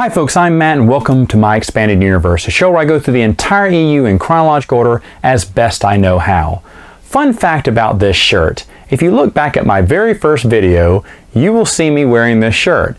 Hi folks, I'm Matt and welcome to My Expanded Universe, a show where I go through the entire EU in chronological order as best I know how. Fun fact about this shirt, if you look back at my very first video, you will see me wearing this shirt.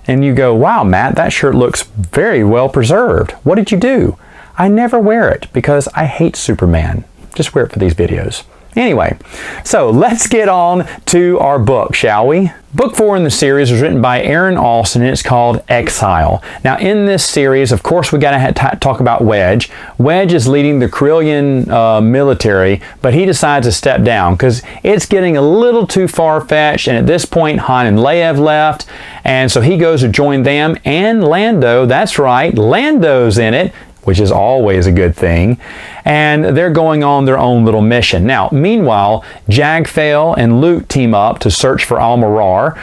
And you go, wow Matt, that shirt looks very well preserved. What did you do? I never wear it because I hate Superman. Just wear it for these videos. Anyway, so let's get on to our book, shall we? Book 4 in the series was written by Aaron Alston and it's called Exile. Now in this series, of course, we got to talk about Wedge. Wedge is leading the Carillion military, but he decides to step down because it's getting a little too far-fetched, and at this point Han and Leia have left, and so he goes to join them and Lando. That's right, Lando's in it, which is always a good thing, and they're going on their own little mission. Now, meanwhile, Jagfail and Luke team up to search for Almirar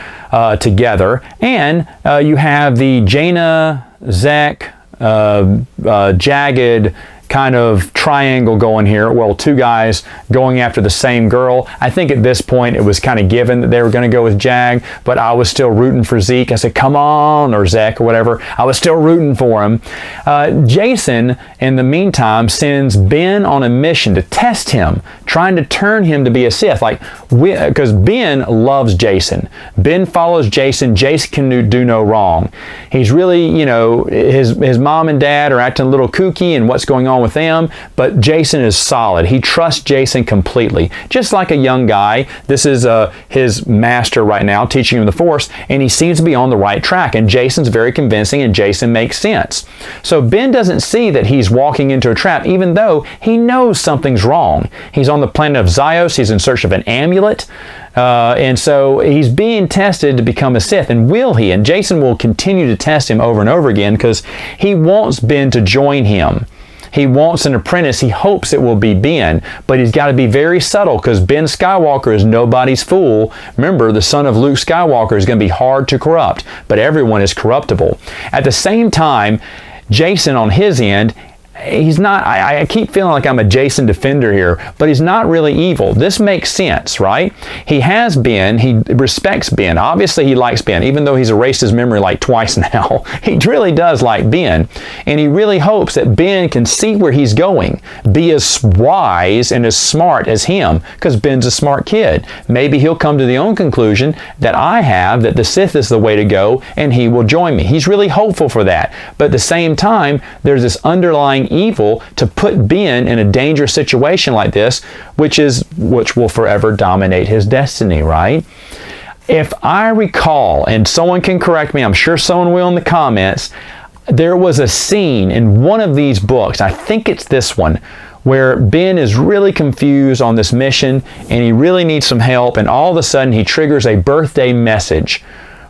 together, and you have the Jaina, Zek, Jagged kind of triangle going here. Well, two guys going after the same girl. I think at this point it was kind of given that they were going to go with Jag, but I was still rooting for Zeke. I said, come on, or Zek, or whatever. I was still rooting for him. Jason, in the meantime, sends Ben on a mission to test him, trying to turn him to be a Sith. Because Ben loves Jason. Ben follows Jason. Jason can do no wrong. He's really, his mom and dad are acting a little kooky and what's going on with them, but Jason is solid. He trusts Jason completely. Just like a young guy, this is his master right now, teaching him the Force, and he seems to be on the right track, and Jason's very convincing, and Jason makes sense. So Ben doesn't see that he's walking into a trap, even though he knows something's wrong. He's on the planet of Zyos. He's in search of an amulet. And so he's being tested to become a Sith, and will he? And Jason will continue to test him over and over again because he wants Ben to join him. He wants an apprentice. He hopes it will be Ben, but he's got to be very subtle because Ben Skywalker is nobody's fool. Remember, the son of Luke Skywalker is going to be hard to corrupt, but everyone is corruptible. At the same time, Jason on his end, he's not, I keep feeling like I'm a Jason defender here, but he's not really evil. This makes sense, right? He has Ben, he respects Ben. Obviously he likes Ben, even though he's erased his memory like twice now. He really does like Ben, and he really hopes that Ben can see where he's going, be as wise and as smart as him, because Ben's a smart kid. Maybe he'll come to the own conclusion that I have, that the Sith is the way to go, and he will join me. He's really hopeful for that, but at the same time, there's this underlying evil to put Ben in a dangerous situation like this, which will forever dominate his destiny, right? If I recall, and someone can correct me, I'm sure someone will in the comments, there was a scene in one of these books, I think it's this one, where Ben is really confused on this mission and he really needs some help, and all of a sudden he triggers a birthday message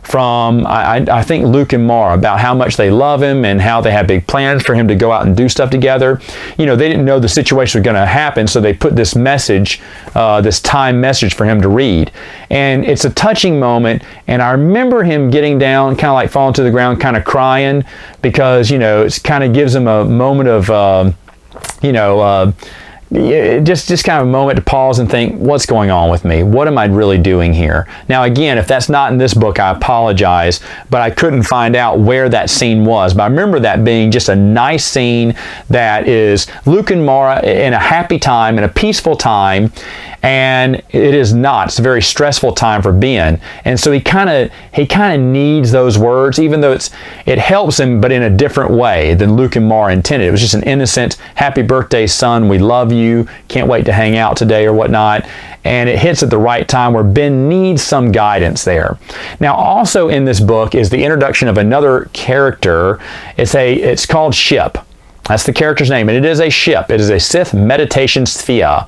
from, I think, Luke and Mara about how much they love him and how they have big plans for him to go out and do stuff together. They didn't know the situation was going to happen, so they put this message, this time message for him to read. And it's a touching moment, and I remember him getting down, kind of like falling to the ground, kind of crying, because, it kind of gives him a moment of, just kind of a moment to pause and think, what's going on with me? What am I really doing here? Now again, if that's not in this book, I apologize, but I couldn't find out where that scene was. But I remember that being just a nice scene that is Luke and Mara in a happy time, in a peaceful time, and it is not. It's a very stressful time for Ben, and so he kind of needs those words, even though it helps him, but in a different way than Luke and Mara intended. It was just an innocent, happy birthday, son, we love you, can't wait to hang out today, or whatnot. And it hits at the right time where Ben needs some guidance there. Now, also in this book is the introduction of another character. It's called Ship. That's the character's name, and it is a ship. It is a Sith meditation sphere.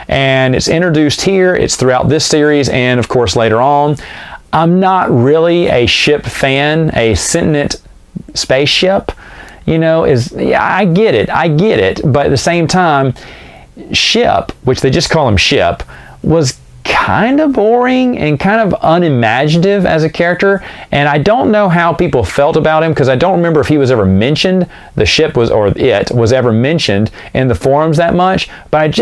And it's introduced here, it's throughout this series, and of course later on. I'm not really a ship fan, a sentient spaceship, I get it, but at the same time, Ship, which they just call him Ship, was kind of boring and kind of unimaginative as a character, and I don't know how people felt about him because I don't remember if he was ever mentioned, the ship was, or it was ever mentioned in the forums that much, but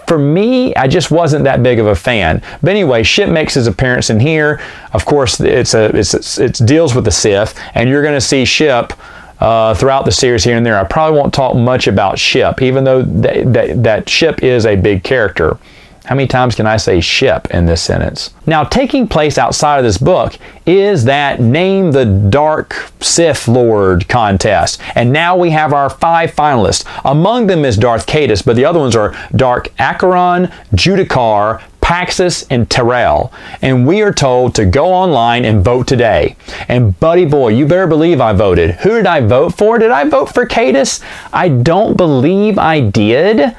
for me, I just wasn't that big of a fan. But anyway, Ship makes his appearance in here. Of course, it deals with the Sith, and you're going to see Ship throughout the series here and there. I probably won't talk much about Ship, even though that Ship is a big character. How many times can I say ship in this sentence? Now, taking place outside of this book is that Name the Dark Sith Lord contest. And now we have our 5 finalists. Among them is Darth Caedus, but the other ones are Dark Acheron, Judicar, Paxis, and Terrell. And we are told to go online and vote today. And buddy boy, you better believe I voted. Who did I vote for? Did I vote for Caedus? I don't believe I did.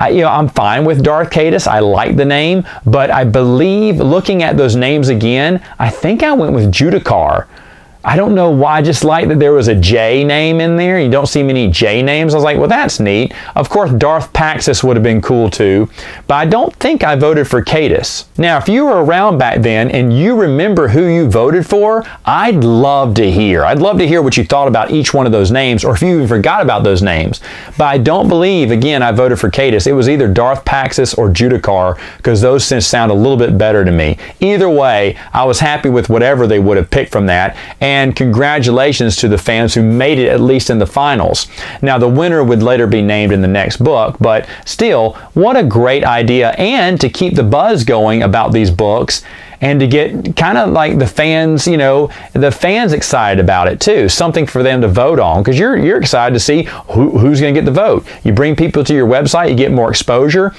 I'm fine with Darth Caedus. I like the name, but I believe, looking at those names again, I think I went with Judicar. I don't know why. I just like that there was a J name in there. You don't see many J names. I was like, well, that's neat. Of course, Darth Paxis would have been cool too, but I don't think I voted for Caedus. Now, if you were around back then and you remember who you voted for, I'd love to hear. I'd love to hear what you thought about each one of those names, or if you even forgot about those names. But I don't believe, again, I voted for Caedus. It was either Darth Paxis or Judicar, because those sound a little bit better to me. Either way, I was happy with whatever they would have picked from that. And congratulations to the fans who made it at least in the finals. Now, the winner would later be named in the next book, but still, what a great idea. And to keep the buzz going about these books, and to get kind of like the fans, the fans excited about it too. Something for them to vote on, because you're excited to see who's going to get the vote. You bring people to your website, you get more exposure.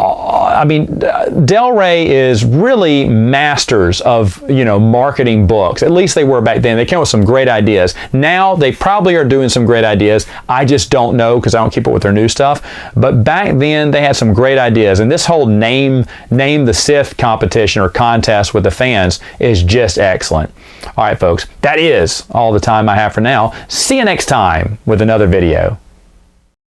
I mean, Del Rey is really masters of, marketing books. At least they were back then. They came up with some great ideas. Now they probably are doing some great ideas. I just don't know, because I don't keep up with their new stuff. But back then they had some great ideas. And this whole name the Sith competition or contest with the fans is just excellent. All right, folks, that is all the time I have for now. See you next time with another video.